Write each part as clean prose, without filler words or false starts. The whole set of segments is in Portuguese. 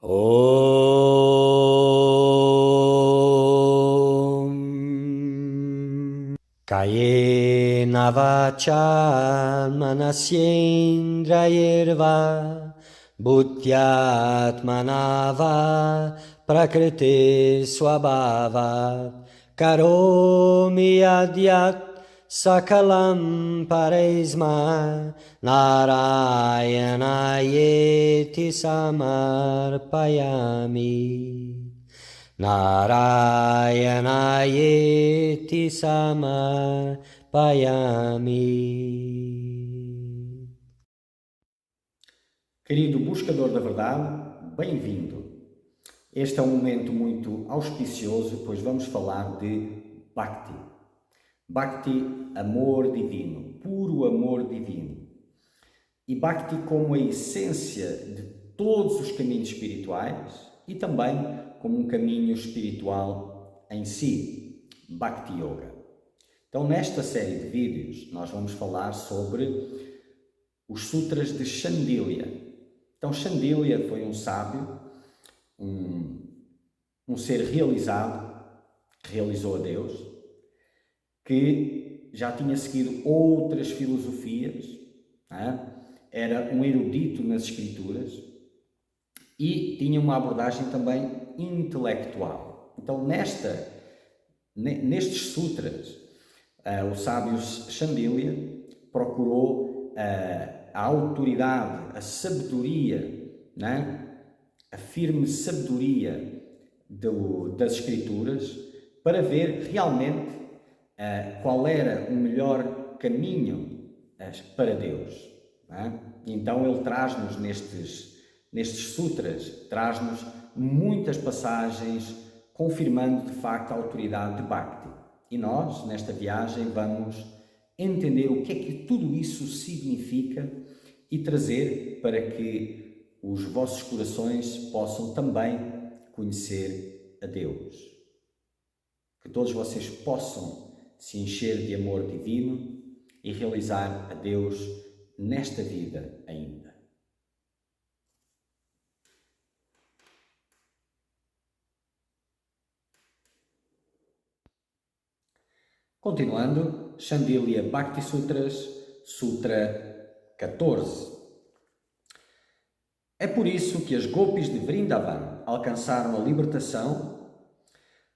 Om Kayena vacha manasyendrayirva Bhutyatmanava prakriti swabhava Karomi adyat sakalam paresma Narayanayeti samarpayami Narayanayeti samarpayami. Querido buscador da verdade, bem-vindo. Este é um momento muito auspicioso, pois vamos falar de Bhakti. Bhakti, amor divino, puro amor divino. E Bhakti como a essência de todos os caminhos espirituais e também como um caminho espiritual em si, Bhakti Yoga. Então, nesta série de vídeos, nós vamos falar sobre os Sutras de Shandilya. Então, Shandilya foi um sábio, um ser realizado, que realizou a Deus, que já tinha seguido outras filosofias, era um erudito nas escrituras e tinha uma abordagem também intelectual. Então, nestes sutras, o sábio Shandilya procurou a autoridade, a sabedoria, a firme sabedoria das Escrituras para ver realmente qual era o melhor caminho para Deus. Então ele traz-nos nestes sutras, traz-nos muitas passagens confirmando de facto a autoridade de Bhakti. E nós, nesta viagem, vamos entender o que é que tudo isso significa e trazer para que os vossos corações possam também conhecer a Deus. Que todos vocês possam se encher de amor divino e realizar a Deus nesta vida ainda. Continuando, Shandilya Bhakti Sutras, Sutra 14. É por isso que as gopis de Vrindavan alcançaram a libertação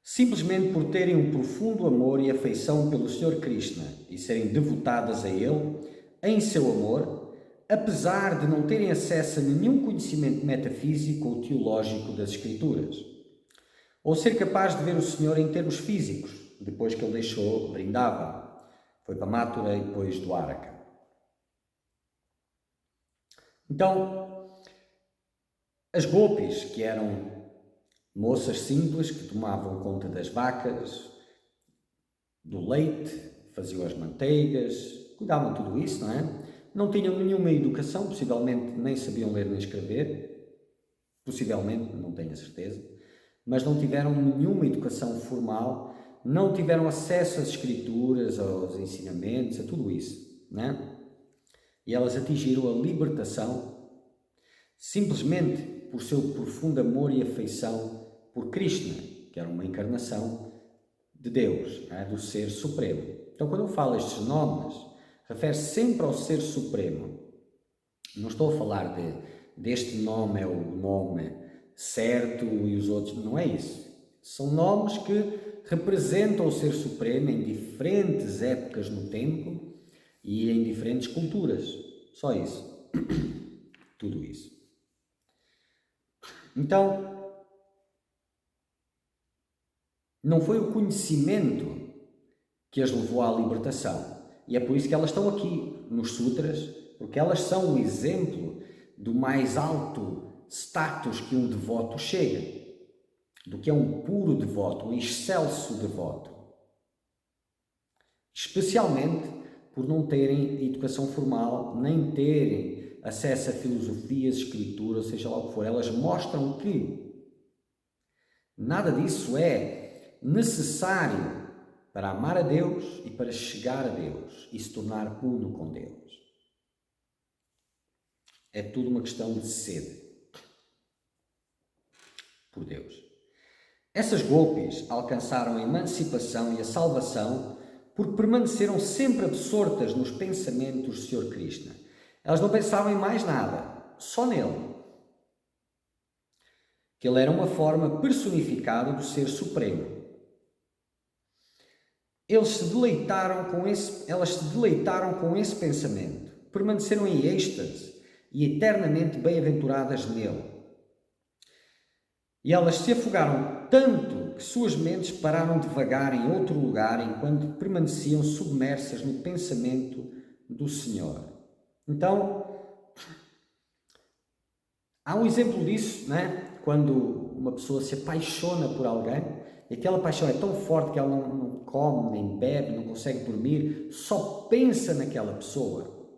simplesmente por terem um profundo amor e afeição pelo Sr. Krishna e serem devotadas a Ele em seu amor, apesar de não terem acesso a nenhum conhecimento metafísico ou teológico das Escrituras, ou ser capaz de ver o Senhor em termos físicos, depois que Ele deixou Vrindavan, foi para Mathura e depois Dwaraka. Então, as gopis, que eram moças simples que tomavam conta das vacas, do leite, faziam as manteigas, cuidavam de tudo isso, não é? Não tinham nenhuma educação, possivelmente nem sabiam ler nem escrever, possivelmente, não tenho a certeza, mas não tiveram nenhuma educação formal, não tiveram acesso às escrituras, aos ensinamentos, a tudo isso, não é? E elas atingiram a libertação simplesmente por seu profundo amor e afeição por Krishna, que era uma encarnação de Deus, do Ser Supremo. Então, quando eu falo estes nomes, refere-se sempre ao Ser Supremo. Não estou a falar deste nome é o nome certo e os outros, não é isso. São nomes que representam o Ser Supremo em diferentes épocas no tempo e em diferentes culturas. Só isso. Tudo isso. Então, não foi o conhecimento que as levou à libertação. E é por isso que elas estão aqui nos sutras, porque elas são o exemplo do mais alto status que um devoto chega, do que é um puro devoto, um excelso devoto. Especialmente por não terem educação formal, nem terem acesso a filosofias, escrituras, seja lá o que for. Elas mostram que nada disso é necessário para amar a Deus e para chegar a Deus e se tornar uno com Deus. É tudo uma questão de sede. por Deus. Essas golpes alcançaram a emancipação e a salvação porque permaneceram sempre absortas nos pensamentos do Sr. Krishna. Elas não pensavam em mais nada, só nele. Que ele era uma forma personificada do Ser Supremo. Elas se deleitaram com esse pensamento, permaneceram em êxtase e eternamente bem-aventuradas nele. E elas se afogaram tanto que suas mentes pararam de vagar em outro lugar enquanto permaneciam submersas no pensamento do Senhor. Então, há um exemplo disso, não é? Quando uma pessoa se apaixona por alguém, e aquela paixão é tão forte que ela não come, nem bebe, não consegue dormir, só pensa naquela pessoa.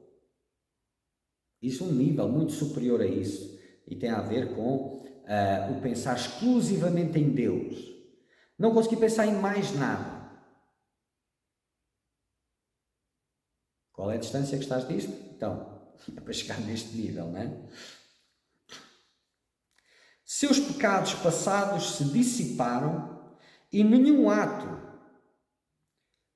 Isso é um nível muito superior a isso e tem a ver com o pensar exclusivamente em Deus. Não conseguir pensar em mais nada. Qual é a distância que estás disto? Então, é para chegar neste nível, não é? Seus pecados passados se dissiparam e nenhum ato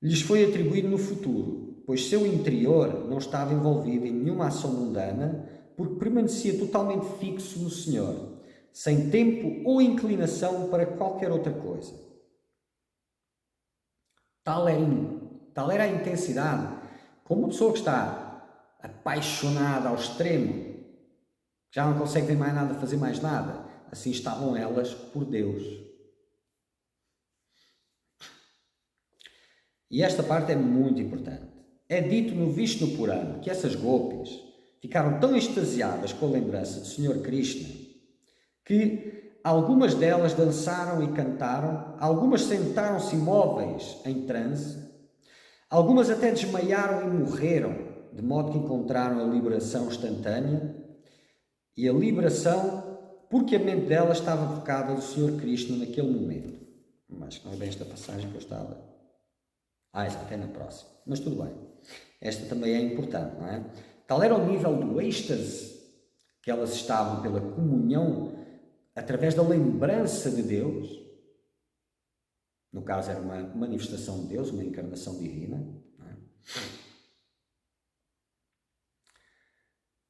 lhes foi atribuído no futuro, pois seu interior não estava envolvido em nenhuma ação mundana, porque permanecia totalmente fixo no Senhor, sem tempo ou inclinação para qualquer outra coisa. Tal era a intensidade, como uma pessoa que está apaixonada ao extremo, já não consegue ver mais nada, fazer mais nada, assim estavam elas por Deus. E esta parte é muito importante. É dito no Vishnu Purana que essas golpes ficaram tão extasiadas com a lembrança do Sr. Krishna que algumas delas dançaram e cantaram, algumas sentaram-se imóveis em transe, algumas até desmaiaram e morreram, de modo que encontraram a liberação instantânea e a liberação porque a mente delas estava focada no Sr. Krishna naquele momento. Mas não é bem esta passagem que eu estava... exato, é na próxima. Mas tudo bem. Esta também é importante, não é? Tal era o nível do êxtase que elas estavam pela comunhão através da lembrança de Deus. No caso era uma manifestação de Deus, uma encarnação divina. Não é?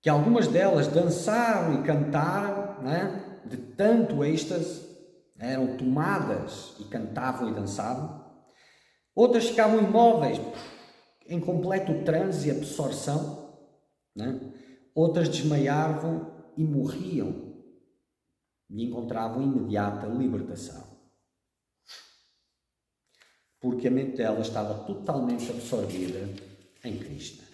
Que algumas delas dançaram e cantaram, não é? De tanto êxtase, eram tomadas e cantavam e dançavam. Outras ficavam imóveis, em completo transe e absorção. Né? Outras desmaiavam e morriam e encontravam imediata libertação. Porque a mente delas estava totalmente absorvida em Krishna.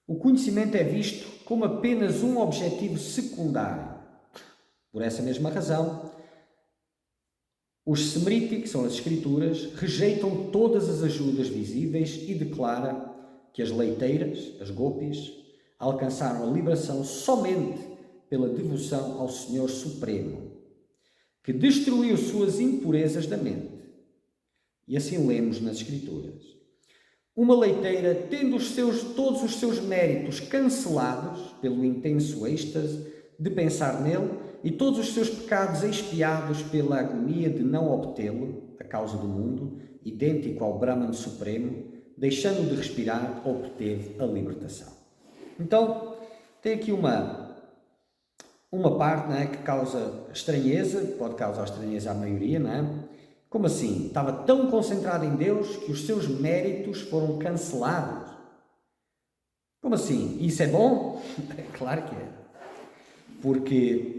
O conhecimento é visto como apenas um objetivo secundário. Por essa mesma razão, os Smriti, que são as Escrituras, rejeitam todas as ajudas visíveis e declara que as leiteiras, as gopis, alcançaram a liberação somente pela devoção ao Senhor Supremo, que destruiu suas impurezas da mente. E assim lemos nas Escrituras. Uma leiteira, tendo todos os seus méritos cancelados pelo intenso êxtase de pensar nele, e todos os seus pecados expiados pela agonia de não obtê-lo, a causa do mundo, idêntico ao Brahman Supremo, deixando de respirar, obteve a libertação. Então, tem aqui uma parte, não é, que causa estranheza, pode causar estranheza à maioria, não é? Como assim? Estava tão concentrado em Deus que os seus méritos foram cancelados. Como assim? Isso é bom? Claro que é. Porque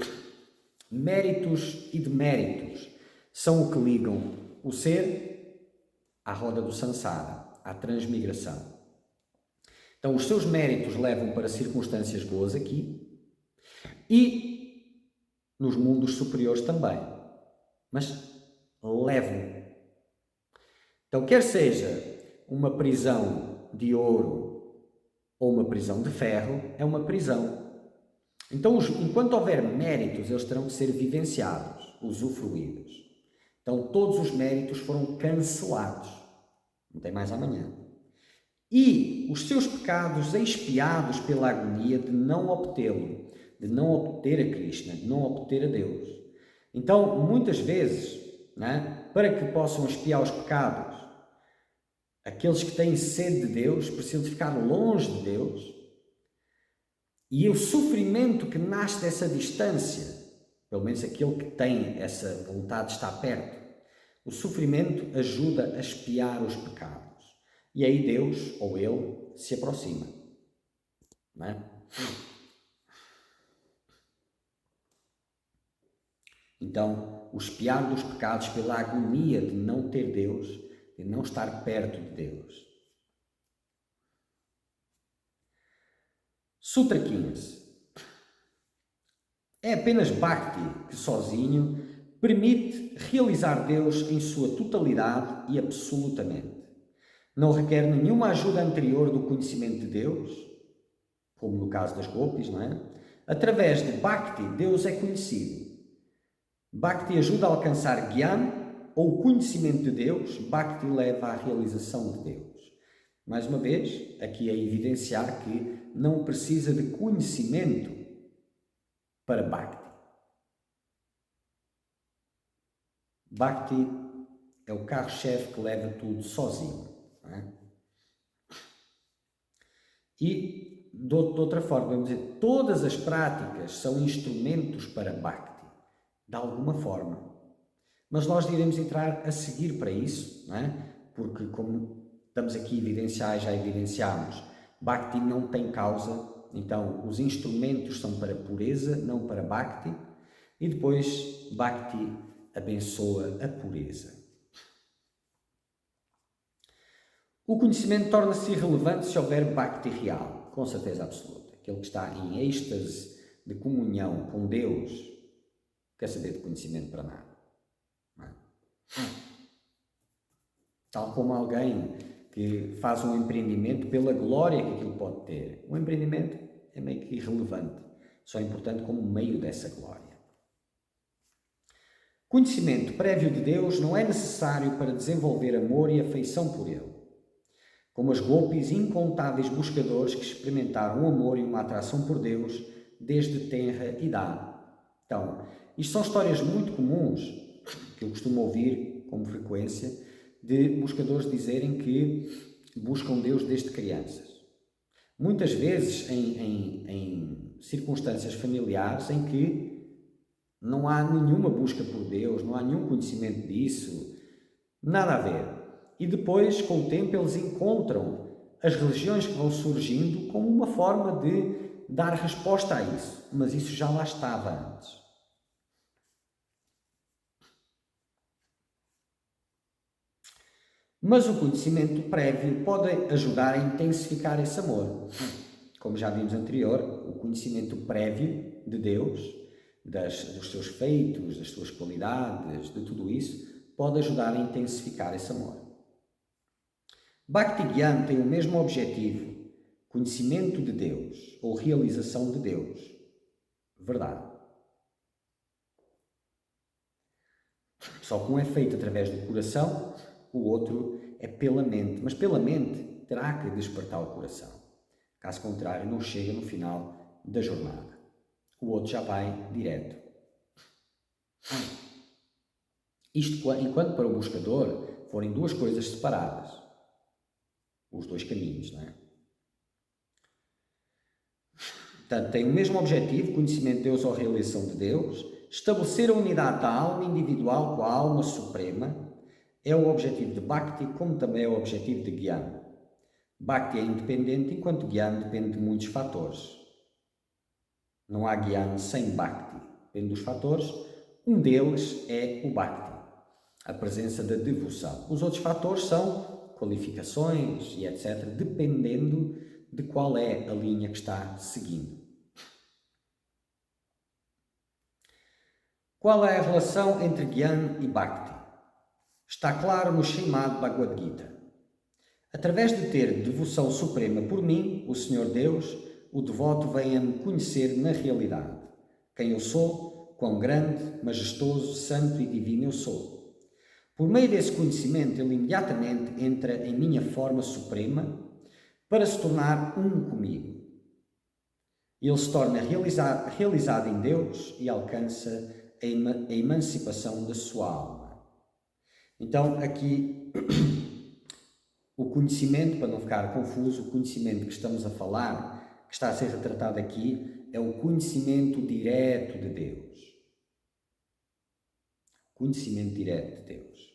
méritos e deméritos são o que ligam o ser à roda do samsara, à transmigração. Então, os seus méritos levam para circunstâncias boas aqui e nos mundos superiores também. Mas levam. Então, quer seja uma prisão de ouro ou uma prisão de ferro, é uma prisão. Então, enquanto houver méritos, eles terão que ser vivenciados, usufruídos. Então, todos os méritos foram cancelados. Não tem mais amanhã. e os seus pecados expiados pela agonia de não obtê-lo, de não obter a Krishna, de não obter a Deus. Então, muitas vezes, né, para que possam expiar os pecados, aqueles que têm sede de Deus precisam de ficar longe de Deus, e o sofrimento que nasce dessa distância, pelo menos aquele que tem essa vontade de estar perto, o sofrimento ajuda a expiar os pecados. E aí Deus, ou Ele, se aproxima. Não é? Então, o expiar dos pecados pela agonia de não ter Deus, de não estar perto de Deus. Sutra 15. É apenas Bhakti que sozinho permite realizar Deus em sua totalidade e absolutamente. Não requer nenhuma ajuda anterior do conhecimento de Deus, como no caso das gopis, não é? Através de Bhakti, Deus é conhecido. Bhakti ajuda a alcançar Gyan, ou conhecimento de Deus. Bhakti leva à realização de Deus. Mais uma vez, aqui é evidenciar que não precisa de conhecimento para Bhakti. Bhakti é o carro-chefe que leva tudo sozinho. Não é? E, de outra forma, vamos dizer, todas as práticas são instrumentos para Bhakti, de alguma forma. Mas nós iremos entrar a seguir para isso, não é? Porque, como estamos aqui a evidenciar, já evidenciámos, Bhakti não tem causa, então os instrumentos são para pureza, não para Bhakti, e depois Bhakti abençoa a pureza. O conhecimento torna-se irrelevante se houver Bhakti real, com certeza absoluta. Aquele que está em êxtase de comunhão com Deus, quer saber de conhecimento para nada. Não é? Tal como alguém que faz um empreendimento pela glória que aquilo pode ter. O empreendimento é meio que irrelevante, só é importante como meio dessa glória. Conhecimento prévio de Deus não é necessário para desenvolver amor e afeição por Ele. Como as gopis, incontáveis buscadores que experimentaram o amor e uma atração por Deus desde tenra idade. Então, isto são histórias muito comuns que eu costumo ouvir com frequência de buscadores dizerem que buscam Deus desde crianças. Muitas vezes em circunstâncias familiares em que não há nenhuma busca por Deus, não há nenhum conhecimento disso, nada a ver. E depois, com o tempo, eles encontram as religiões que vão surgindo como uma forma de dar resposta a isso. Mas isso já lá estava antes. Mas o conhecimento prévio pode ajudar a intensificar esse amor. Como já vimos anterior, o conhecimento prévio de Deus, dos seus feitos, das suas qualidades, de tudo isso, pode ajudar a intensificar esse amor. Bhakti Gyan tem o mesmo objetivo, conhecimento de Deus ou realização de Deus. Verdade. Só que um é feito através do coração, o outro é pela mente. Mas pela mente terá que despertar o coração. Caso contrário, não chega no final da jornada. O outro já vai direto. Isto enquanto para o buscador forem duas coisas separadas. Os dois caminhos, não é? Portanto, tem o mesmo objetivo, conhecimento de Deus ou realização de Deus, estabelecer a unidade da alma individual com a alma suprema, é o objetivo de Bhakti, como também é o objetivo de Gyan. Bhakti é independente, enquanto Gyan depende de muitos fatores. Não há Gyan sem Bhakti, depende dos fatores. Um deles é o Bhakti, a presença da devoção. Os outros fatores são qualificações e etc., dependendo de qual é a linha que está seguindo. Qual é a relação entre Gyan e Bhakti? Está claro no Srimad Bhagavad Gita. Através de ter devoção suprema por mim, o Senhor Deus, o devoto vem a me conhecer na realidade. Quem eu sou, quão grande, majestoso, santo e divino eu sou. Por meio desse conhecimento, ele imediatamente entra em minha forma suprema para se tornar um comigo. Ele se torna realizado em Deus e alcança a emancipação da sua alma. Então, aqui, o conhecimento, para não ficar confuso, o conhecimento que estamos a falar, que está a ser retratado aqui, é o conhecimento direto de Deus. Conhecimento direto de Deus.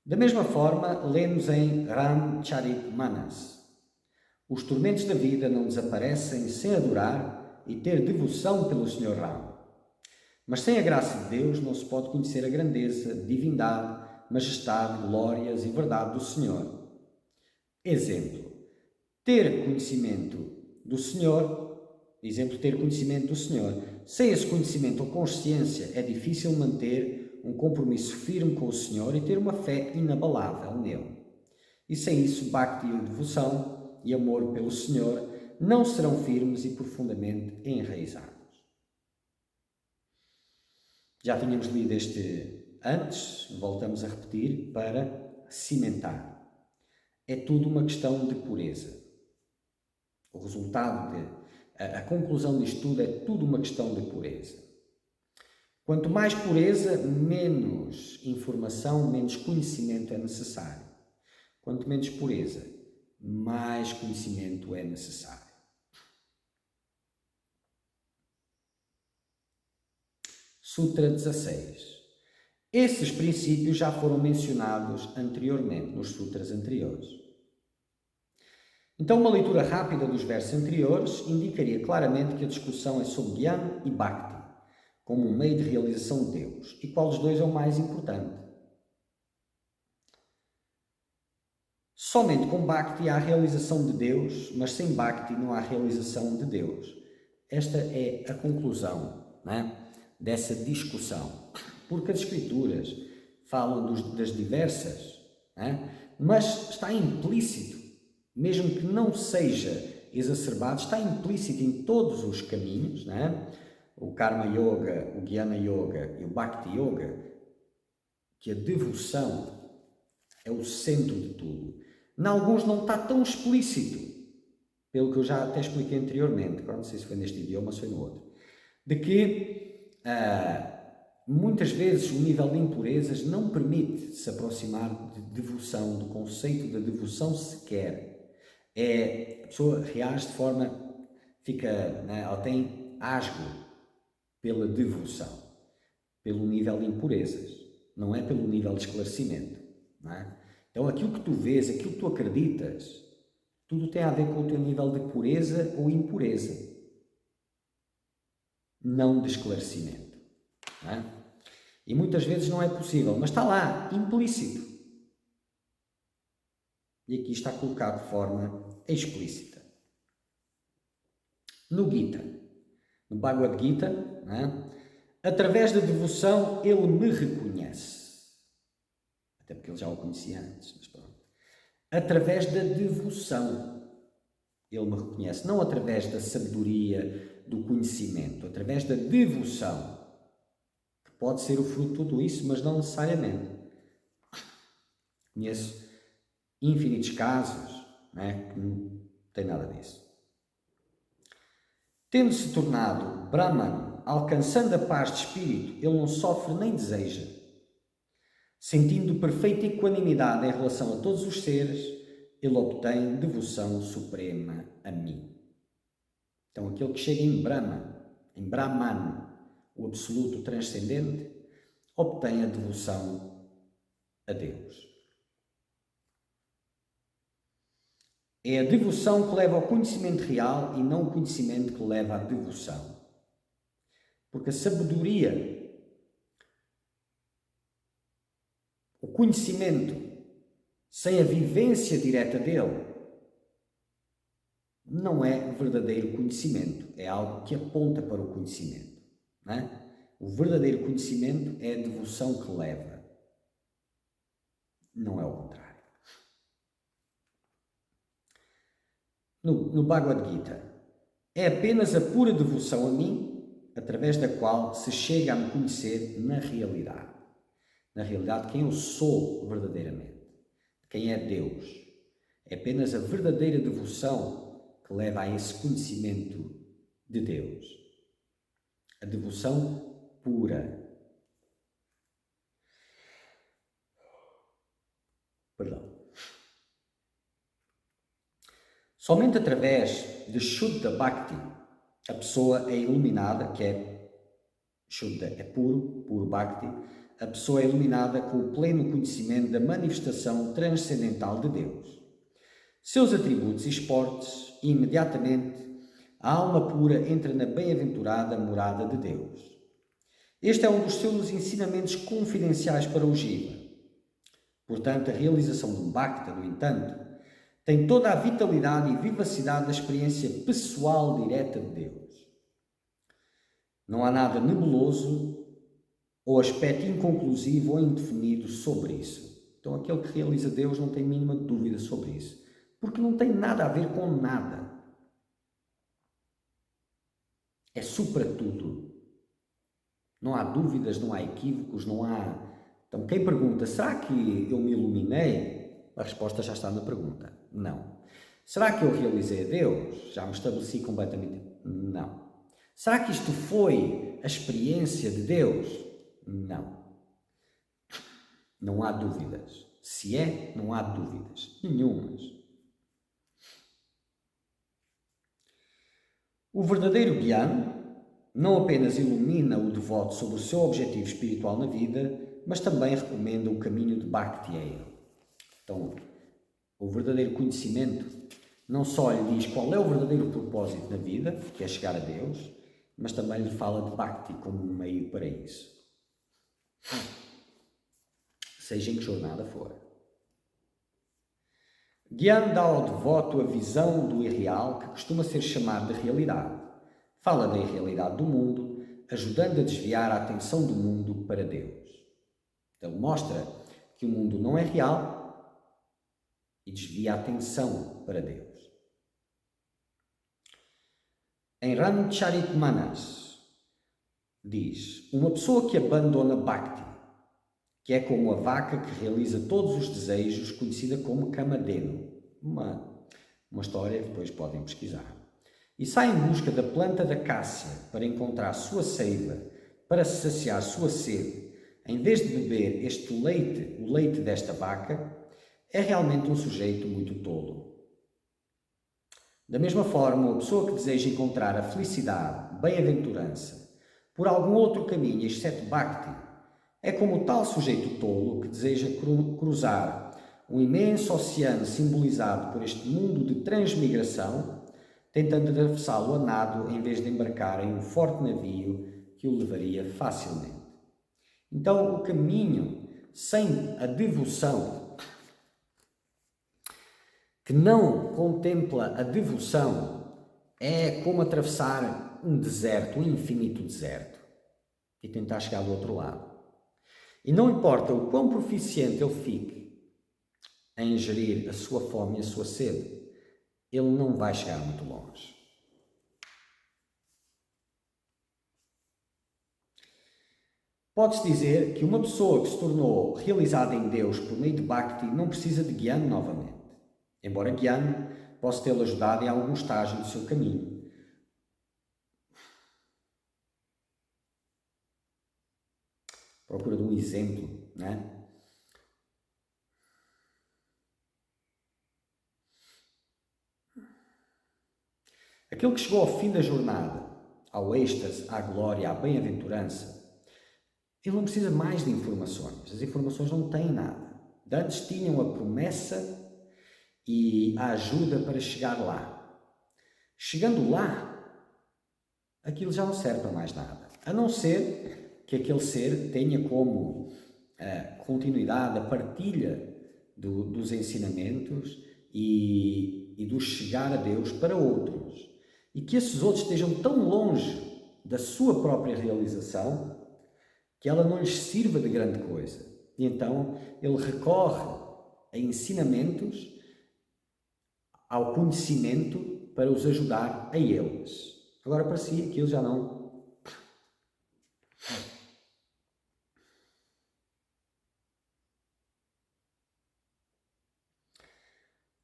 Da mesma forma, lemos em Ramcharitmanas: os tormentos da vida não desaparecem sem adorar e ter devoção pelo Sr. Ram. Mas sem a graça de Deus não se pode conhecer a grandeza, divindade, majestade, glórias e verdade do Senhor. Exemplo: ter conhecimento do Senhor. Exemplo: ter conhecimento do Senhor. Sem esse conhecimento ou consciência é difícil manter um compromisso firme com o Senhor e ter uma fé inabalável nele. E sem isso, bhakti e devoção e amor pelo Senhor não serão firmes e profundamente enraizados. Já tínhamos lido este antes, voltamos a repetir para cimentar. É tudo uma questão de pureza. O resultado a conclusão disto tudo é tudo uma questão de pureza. Quanto mais pureza, menos informação, menos conhecimento é necessário. Quanto menos pureza, mais conhecimento é necessário. Sutra 16. Esses princípios já foram mencionados anteriormente, nos sutras anteriores. Então, uma leitura rápida dos versos anteriores indicaria claramente que a discussão é sobre Jnana e Bhakti, como um meio de realização de Deus, e qual dos dois é o mais importante. Somente com Bhakti há a realização de Deus, mas sem Bhakti não há realização de Deus. Esta é a conclusão, não é, dessa discussão. Porque as Escrituras falam das diversas, não é, mas está implícito, mesmo que não seja exacerbado, está implícito em todos os caminhos, não é? O Karma Yoga, o Jnana Yoga e o Bhakti Yoga, que a devoção é o centro de tudo. Em alguns não está tão explícito, pelo que eu já até expliquei anteriormente, agora não sei se foi neste idioma ou se foi no outro, de que muitas vezes o nível de impurezas não permite se aproximar de devoção, do conceito da devoção sequer. A pessoa reage de forma, ela tem asgo pela devoção, pelo nível de impurezas, não é pelo nível de esclarecimento, não é? Então aquilo que tu vês, aquilo que tu acreditas, tudo tem a ver com o teu nível de pureza ou impureza, não de esclarecimento, não é? E muitas vezes não é possível, mas está lá, implícito. E aqui está colocado de forma explícita. No Gita, no Bhagavad Gita, não é? Através da devoção ele me reconhece. Até porque ele já o conhecia antes, mas pronto. Através da devoção ele me reconhece, não através da sabedoria, do conhecimento, através da devoção, que pode ser o fruto de tudo isso, mas não necessariamente. Conheço infinitos casos, não é, que não tem nada disso. Tendo-se tornado Brahman, alcançando a paz de espírito, ele não sofre nem deseja. Sentindo perfeita equanimidade em relação a todos os seres, ele obtém devoção suprema a mim. Então, aquele que chega em Brahman, o absoluto transcendente, obtém a devoção a Deus. É a devoção que leva ao conhecimento real e não o conhecimento que leva à devoção. Porque a sabedoria, o conhecimento, sem a vivência direta dele, não é verdadeiro conhecimento. É algo que aponta para o conhecimento, não é? O verdadeiro conhecimento é a devoção que leva. Não é o contrário. No Bhagavad Gita, é apenas a pura devoção a mim, através da qual se chega a me conhecer na realidade. Na realidade, quem eu sou verdadeiramente. Quem é Deus. É apenas a verdadeira devoção que leva a esse conhecimento de Deus. A devoção pura. Perdão. Somente através de Shuddha Bhakti a pessoa é iluminada, que é Shuddha é puro, puro Bhakti, a pessoa é iluminada com o pleno conhecimento da manifestação transcendental de Deus, seus atributos e esportes, e imediatamente a alma pura entra na bem-aventurada morada de Deus. Este é um dos seus ensinamentos confidenciais para o Jiva. Portanto, a realização de um Bhakta, no entanto, tem toda a vitalidade e vivacidade da experiência pessoal direta de Deus. Não há nada nebuloso ou aspecto inconclusivo ou indefinido sobre isso. Então, aquele que realiza Deus não tem mínima dúvida sobre isso, porque não tem nada a ver com nada. É supra tudo. Não há dúvidas, não há equívocos, não há... Então, quem pergunta, será que eu me iluminei? A resposta já está na pergunta. Não. Será que eu realizei a Deus? Já me estabeleci completamente? Não. Será que isto foi a experiência de Deus? Não. Não há dúvidas. Se é, não há dúvidas nenhumas. O verdadeiro Gyan não apenas ilumina o devoto sobre o seu objetivo espiritual na vida, mas também recomenda o caminho de Bhakti a ele. Então, o verdadeiro conhecimento não só lhe diz qual é o verdadeiro propósito na vida, que é chegar a Deus, mas também lhe fala de Bhakti como um meio para isso. Seja em que jornada for. Gyan dá ao devoto a visão do irreal que costuma ser chamado de realidade. Fala da irrealidade do mundo, ajudando a desviar a atenção do mundo para Deus. Ele mostra que o mundo não é real e desvia a atenção para Deus. Em Ramcharitmanas diz: uma pessoa que abandona Bhakti, que é como a vaca que realiza todos os desejos, conhecida como Kamadhenu. Uma história que depois podem pesquisar. E sai em busca da planta da cássia para encontrar sua seiva, para saciar sua sede, em vez de beber este leite, o leite desta vaca, é realmente um sujeito muito tolo. Da mesma forma, uma pessoa que deseja encontrar a felicidade, bem-aventurança, por algum outro caminho exceto Bhakti, é como o tal sujeito tolo que deseja cruzar um imenso oceano simbolizado por este mundo de transmigração, tentando atravessá-lo a nado em vez de embarcar em um forte navio que o levaria facilmente. Então, o caminho sem a devoção, que não contempla a devoção, é como atravessar um deserto, um infinito deserto, e tentar chegar do outro lado. E não importa o quão proficiente ele fique em gerir a sua fome e a sua sede, ele não vai chegar muito longe. Pode-se dizer que uma pessoa que se tornou realizada em Deus por meio de Bhakti não precisa de Gyan novamente, embora Gyan possa tê-lo ajudado em algum estágio do seu caminho. Procura de um exemplo, não é? Aquele que chegou ao fim da jornada, ao êxtase, à glória, à bem-aventurança, ele não precisa mais de informações. As informações não têm nada. Antes tinham a promessa e a ajuda para chegar lá. Chegando lá, aquilo já não serve para mais nada. A não ser que aquele ser tenha como continuidade a partilha dos ensinamentos e do chegar a Deus para outros. E que esses outros estejam tão longe da sua própria realização que ela não lhes sirva de grande coisa. E então ele recorre a ensinamentos, ao conhecimento, para os ajudar a eles. Agora, para si, aquilo já não...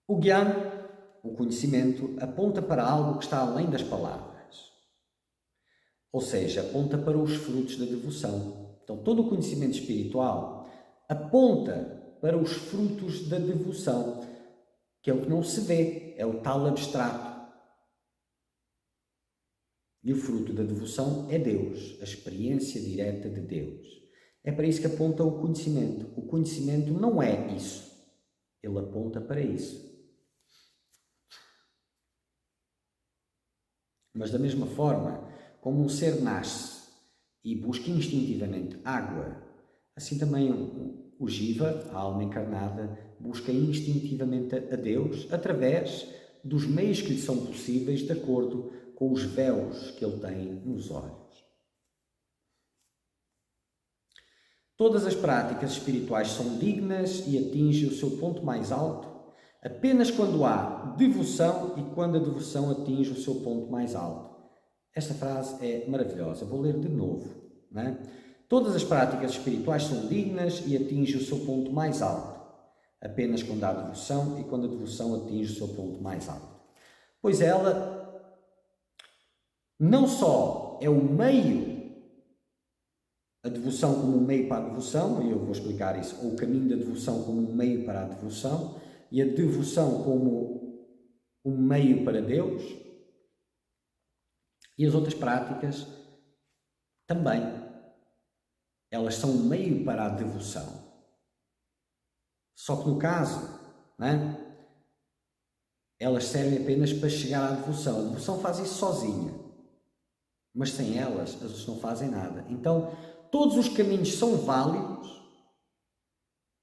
O Gyan, o conhecimento, aponta para algo que está além das palavras. Ou seja, aponta para os frutos da devoção. Então, todo o conhecimento espiritual aponta para os frutos da devoção, que é o que não se vê, é o tal abstrato. E o fruto da devoção é Deus, a experiência direta de Deus. É para isso que aponta o conhecimento. O conhecimento não é isso. Ele aponta para isso. Mas da mesma forma, como um ser nasce e busca instintivamente água, assim também o Jiva, a alma encarnada, busca instintivamente a Deus através dos meios que lhe são possíveis de acordo com os véus que ele tem nos olhos. Todas as práticas espirituais são dignas e atingem o seu ponto mais alto apenas quando há devoção e quando a devoção atinge o seu ponto mais alto. Esta frase é maravilhosa. Vou ler de novo. Não é? Todas as práticas espirituais são dignas e atingem o seu ponto mais alto apenas quando há devoção e quando a devoção atinge o seu ponto mais alto. Pois ela não só é o meio, a devoção como um meio para a devoção, e eu vou explicar isso, ou o caminho da devoção como um meio para a devoção, e a devoção como um meio para Deus, e as outras práticas também. Elas são um meio para a devoção. Só que no caso, não é? Elas servem apenas para chegar à devoção. A devoção faz isso sozinha. Mas sem elas não fazem nada. Então, todos os caminhos são válidos,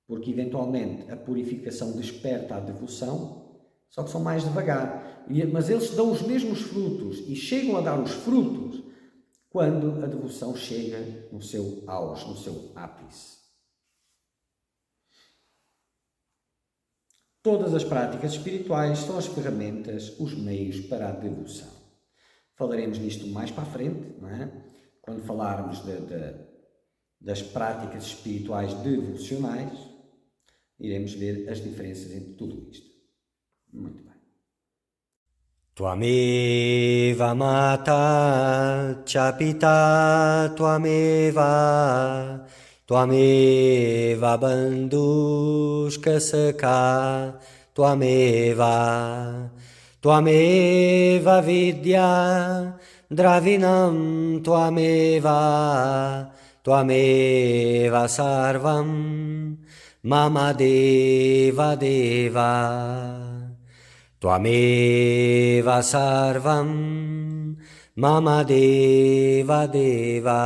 porque eventualmente a purificação desperta a devoção, só que são mais devagar. Mas eles dão os mesmos frutos e chegam a dar os frutos quando a devoção chega no seu auge, no seu ápice. Todas as práticas espirituais são as ferramentas, os meios para a devoção. Falaremos nisto mais para a frente, não é? Quando falarmos das práticas espirituais devocionais, iremos ver as diferenças entre tudo isto. Muito bem. Tvameva mata cha pita tvameva tvameva bandhushka sakha tvameva tvameva vidya dravinam tvameva tvameva sarvam mama deva deva Tvameva sarvam mama deva deva.